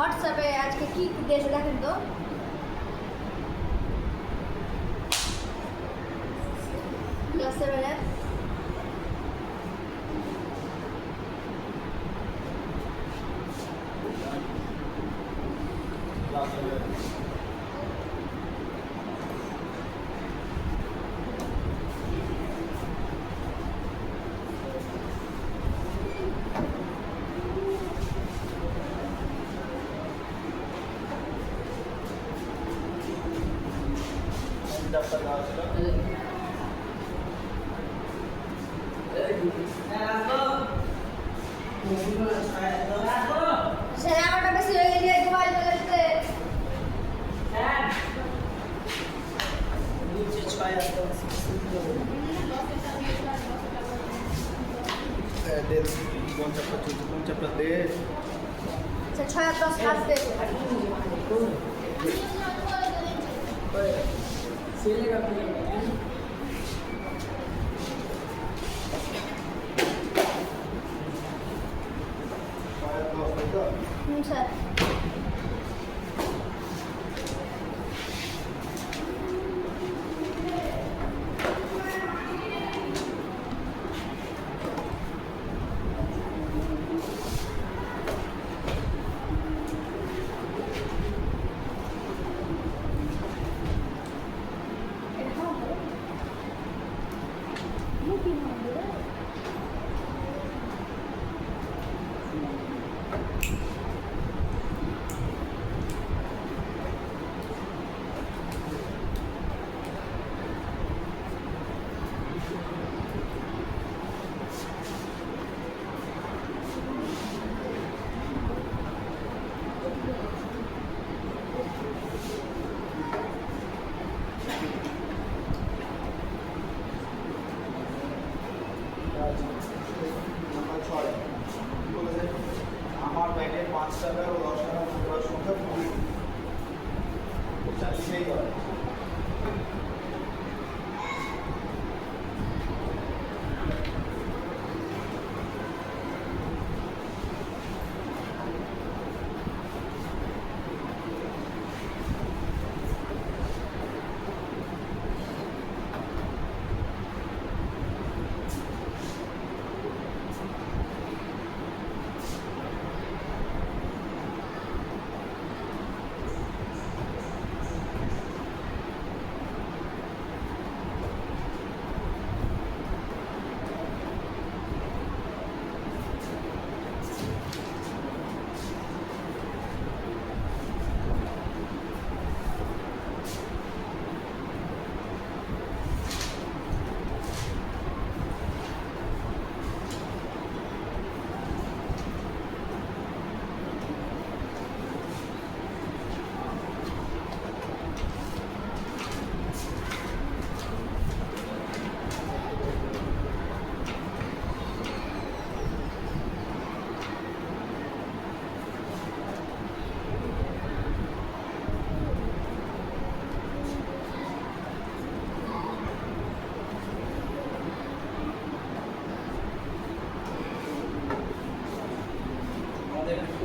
হোয়াটসঅ্যাপে আজকে কি দিয়েছে দেখেন তো। ক্লাস 7 এর স্যার আমারটা বেশি হয়ে গেছে মোবাইল চালাতে। হ্যাঁ নিচে 6 আসতো দে কোন চ্যাপ্টার দে স্যার 6 আর 10 কাজ দেবে। ছেলেরা স্যার আমার ব্যাগে 5 টাকা ও 10 টাকা মুদ্রার সংখ্যা 20 সেই করে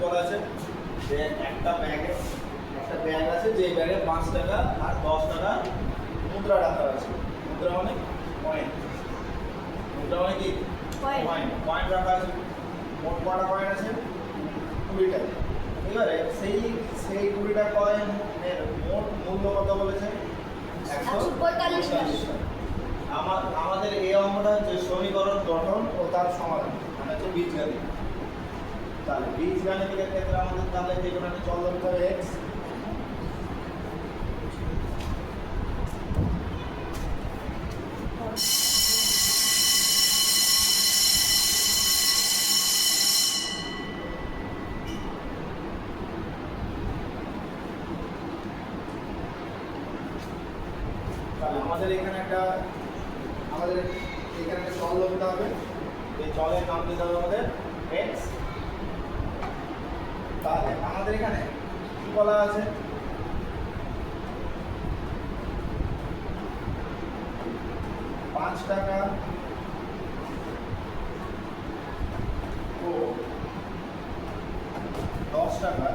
বলা আছে যে একটা ব্যাগ আছে যে ব্যাগে 5 টাকা আর 10 টাকা মুদ্রা রাখা আছে। মুদ্রা মানে কয়েন, মুদ্রা মানে কি কয়েন রাখা আছে। মোট কটা কয়েন আছে? 20 টাকা। এবারে সেই 20টা কয়েনের মোট মূল্য কত বলেছে? 145 টাকা। আমাদের এই অঙ্কটা যে সমীকরণ গঠন ও তার সমাধান মানে হচ্ছে বীজগণিত। তাহলে বীজগণিতের ক্ষেত্রে আমাদের তাহলে যে কোনো একটা চল ধরতে হবে x, তাহলে আমাদের এখানে একটা চল ধরতে হবে। এই চলের নাম দিতে হবে আমাদের x। তাহলে আমাদের এখানে কি বলা আছে? 5 টাকা ও 10 টাকা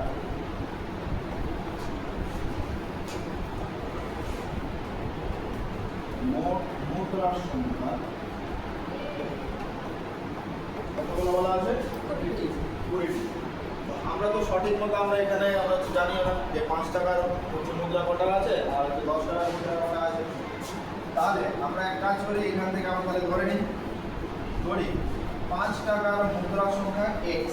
মুদ্রার সংখ্যা কতগুলো বলা আছে? 20টি। আমরা তো সঠিক মতো আমরা এখানে আমরা জানি না যে 5 টাকার হচ্ছে মুদ্রা কত টাকা আছে আর 10 টাকার মুদ্রা কত টাকা আছে। তাহলে আমরা এক কাজ করি, এখান থেকে আমরা তাহলে ধরে নিই, ধরি 5 টাকার মুদ্রা সংখ্যা x।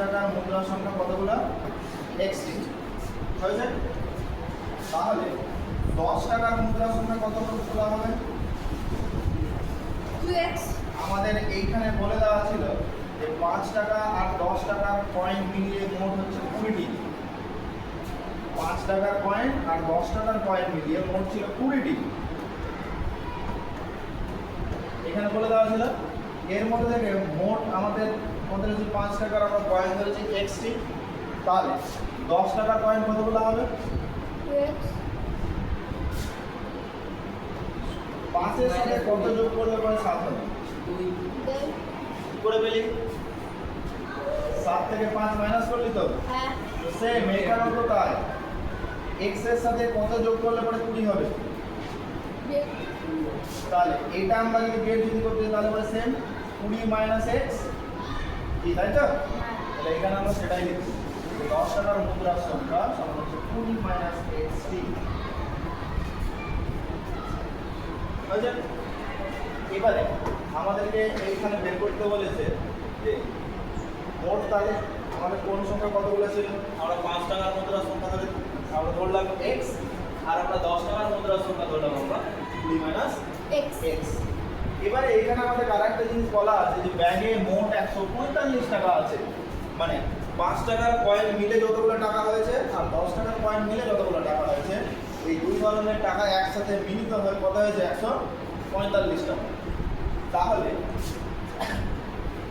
টাকার মুদ্রা সংখ্যা কতগুলো? x হয়েছে। তাহলে 10 টাকার মুদ্রা সংখ্যা কতগুলো হবে? 2x আমাদের এইখানে বলে দেওয়া ছিল যে 5 টাকা আর 10 টাকার কয়েন মিলিয়ে মোট হচ্ছে 20টি। 5 টাকার কয়েন আর 10 টাকার কয়েন মিলিয়ে মোট ছিল 20টি। এখানে বলে দেওয়া ছিল এর মধ্যে থেকে মোট আমাদের 5 টাকার আমরা কয়েন ধরেছি xটি। তাহলে 10 টাকার কয়েন কতগুলো হবে? 2x 5 এর সাথে কত যোগ করলে পরে 7 হবে? 2 then কি করে পেলি? 7 থেকে 5 মাইনাস করলি তো? হ্যাঁ সেম এখানেও তো তাই। x এর সাথে কত যোগ করলে পরে 20 হবে? তাহলে এটা আমরা যদি বের যদি করতে তাহলে পরে সেম 20 মাইনাস x, কি তাই তো? তাহলে এখানে আমরা সেটাই লিখছি, 10 টাকার মুদ্রার সংখ্যা সমান হচ্ছে 20 মাইনাস xt। বুঝলেন? এবারে আমাদেরকে এইখানে বের করতে বলেছে যে মোট তাহলে আমাদের কোন সংখ্যা কতগুলো ছিল? আমরা 5 টাকার মুদ্রার সংখ্যা ধরে আমরা ধরলাম x, আর আমরা 10 টাকার মুদ্রার সংখ্যা ধরলাম আমরা 20 মাইনাস x x। এবারে এখানে আমাদের আরেকটা জিনিস বলা আছে যে ব্যাগে মোট 145 টাকা আছে, মানে 5 টাকার কয়েন মিলে যতগুলো টাকা হয়েছে আর 10 টাকার কয়েন মিলে যতগুলো টাকা হয়েছে, এই দুই ধরনের টাকা একসাথে মিলিত হয়ে কত হয়েছে? 145 টাকা। তাহলে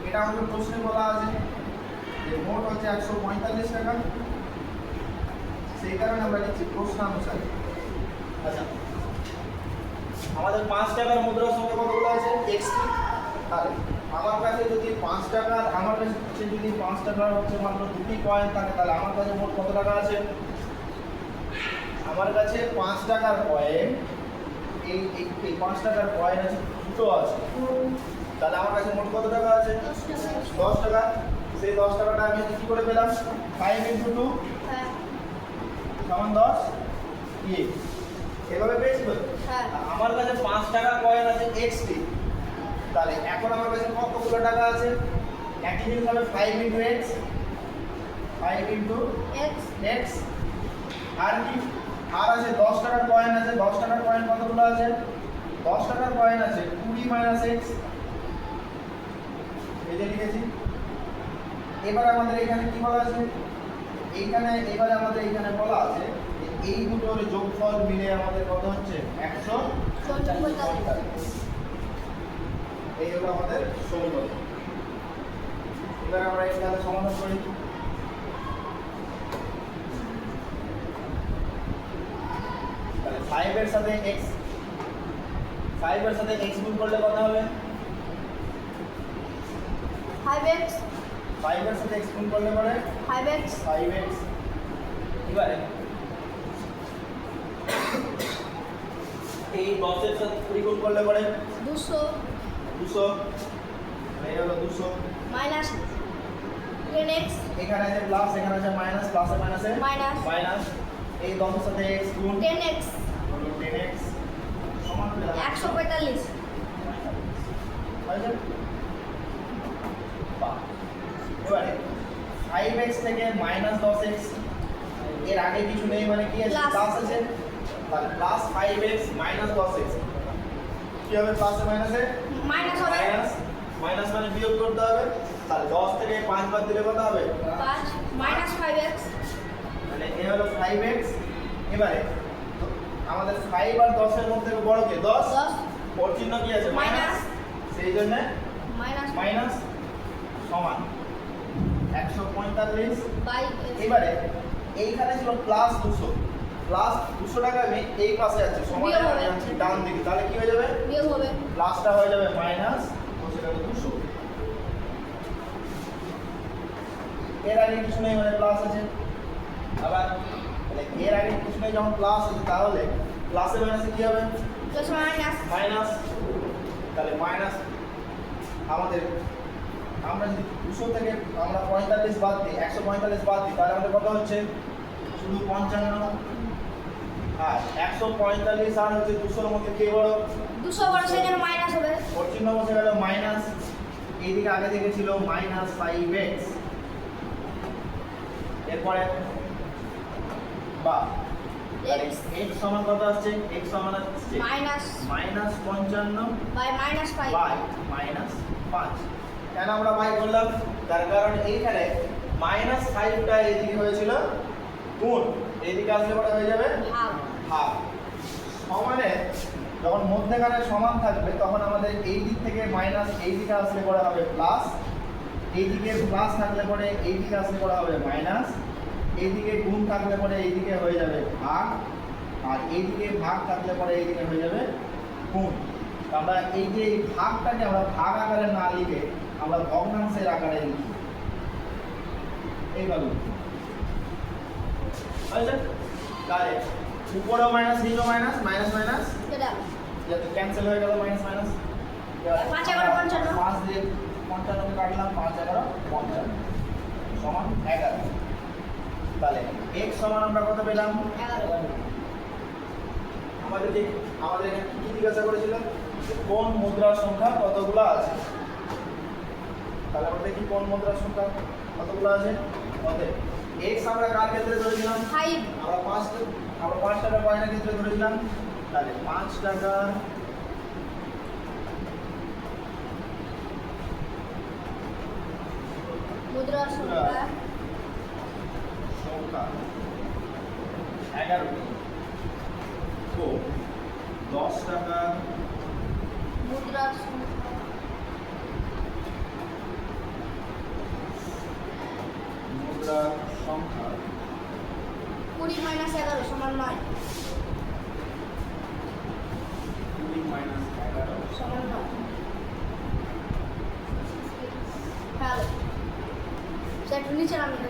এটা আমাদের প্রশ্নে বলা আছে যে মোট হচ্ছে 145 টাকা, সেই কারণে আমরা লিখছি প্রশ্নানুসারে। আচ্ছা, আমাদের 5 টাকার মুদ্রার সংখ্যা কতগুলো আছে? xটি। তাহলে আমার কাছে যদি 5 টাকার আমার কাছে যদি 5 টাকার হচ্ছে মাত্র দুটি কয়েন থাকে, তাহলে আমার কাছে মোট কত টাকা আছে? আমার কাছে 5 টাকার কয়েন, এই 5 টাকার কয়েন আছে দুটো আছে। তাহলে আমার কাছে মোট কত টাকা আছে? 10 টাকা। সেই 10 টাকাটা আমি কি করে পেলাম? 5 × 2 হ্যাঁ সমান 10 ইয়ে এভাবে পেয়েছি তো? হ্যাঁ আমার কাছে 5 টাকা কয়েন আছে xটি। তাহলে এখন আমার কাছে কতগুলো টাকা আছে? একই জিনিস হবে 5 × x, 5 × x x, আর কি আর আছে 10 টাকার কয়েন আছে। 10 টাকার কয়েন কতগুলো আছে? 10 টাকার কয়েন আছে 20 মাইনাস x, এই যে লিখেছি। এবার আমাদের এখানে কি বলা আছে? এইখানে এবারে আমাদের এখানে বলা আছে যে এই দুটোর যোগফল মিলে আমাদের কত হচ্ছে? 145। এই হলো আমাদের সমীকরণ। এবার আমরা এখানে সমাধান করি। তাহলে 5 এর সাথে x, 5 এর সাথে x গুণ করলে কত হবে? 5x 5 এর সাথে x গুণ করলে পরে 5x 5x। এবারে এই 10 এর সাথে 3 গুণ করলে পরে 200 200, এই হলো 200। minus 10x এখানে আছে প্লাস, এখানে আছে মাইনাস, প্লাসে মাইনাসে Minus. মাইনাস। এই 10 এর সাথে x গুণ 10x হলো 10x সমান হলো 145 হয়েছে? বাহ। এবারে 5x থেকে মাইনাস 10x, এর আগে কিছু নেই মানে কি আছে? Plus. প্লাস আছে। তাহলে প্লাস 5x মাইনাস 10x কি হবে? প্লাসে মাইনাসে মাইনাস হবে মাইনাস, মাইনাস মানে বিয়োগ করতে হবে। তাহলে 10 থেকে 5 বাদ দিলে কত হবে? 5 minus 5x মানে এ হলো 5x। এবারে তো আমাদের 5 আর 10 এর মধ্যে বড় কে? 10। 10 ওর চিহ্ন কি আছে? মাইনাস। সেই জন্য minus মাইনাস সমান 145 by এবারে এইখানে ছিল প্লাস 200, প্লাস 200 টাকা আমি এই পাশে আছে সমান বিয়োগ হবে। যাচ্ছি ডান দিকে, তাহলে কি হয়ে যাবে? বিয়োগ হবে প্লাসটা হয়ে যাবে মাইনাস, তো সেটা হলো 200। এর আগে কিছু নেই মানে প্লাস আছে, আবার তাহলে এর আগে প্রশ্নে যখন প্লাস আছে তাহলে প্লাসে মাইনাসে কি হবে? Plus minus minus. তাহলে মাইনাস আমাদের আমরা যদি 200 থেকে আমরা 45 বাদ দিই 145 বাদ দিই তাহলে আমাদের কত হচ্ছে? শুধু 55। আর 145 আর হচ্ছে 200 এর মধ্যে কে বড়? 200 বড় সেই জন্য মাইনাস হবে। ওর চিহ্ন বসে গেল মাইনাস। এইদিকে আগে থেকে ছিল -5x। এরপরে বা x x সমান কত আসছে? x সমান আসছে মাইনাস -55 বাই মাইনাস 5 বাই -5। কেন আমরা বাই বললাম? তার কারণ এইখানে -5টা এইদিকে হয়েছিল গুণ, এইদিকে আসলে কত হয়ে যাবে? Half half. সমানে যখন মধ্যেখানে সমান থাকবে তখন আমাদের এই দিক থেকে মাইনাস এই দিকে আসলে করা হবে প্লাস, এই দিকে প্লাস থাকলে পরে এই দিকে আসলে করা হবে মাইনাস, এই দিকে গুণ থাকলে পরে এই দিকে হয়ে যাবে ভাগ, আর এই দিকে ভাগ থাকলে পরে এই দিকে হয়ে যাবে গুণ। তো আমরা এই যে এই ভাগটাকে আমরা ভাগ আকারে না লিখে আমরা ভগ্নাংশের আকারে লিখি এইভাবে। বুঝলে? তাহলে উপরেও মাইনাস নিচেও মাইনাস, মাইনাস মাইনাস এটা যাতে ক্যান্সেল হয়ে গেল -মাইনাস। 5 11 55 5 দিয়ে 55 কে কাটলাম 5 11 55 সমান 11। তাহলে x সমান আমরা কত পেলাম? 11 আমাদের এখানে কি জিজ্ঞাসা করেছিল? যে কোন মুদ্রার সংখ্যা কতগুলো আছে। তাহলে আমরা দেখি কোন মুদ্রার সংখ্যা কতগুলো আছে। অতএব x আমরা কার ক্ষেত্রে ধরেছিলাম? 5 আমরা 5 টাকা কয়েনের ক্ষেত্রে ধরেছিলাম। তাহলে 5 টাকা মুদ্রা সংখ্যা সংখ্যা 11টি ও 10 টাকা মুদ্রা সংখ্যা মুদ্রার সংখ্যা 20 - 11 সমান 9 20 - 11 সমান 9 হ্যালো সেটা নিচে নামিয়ে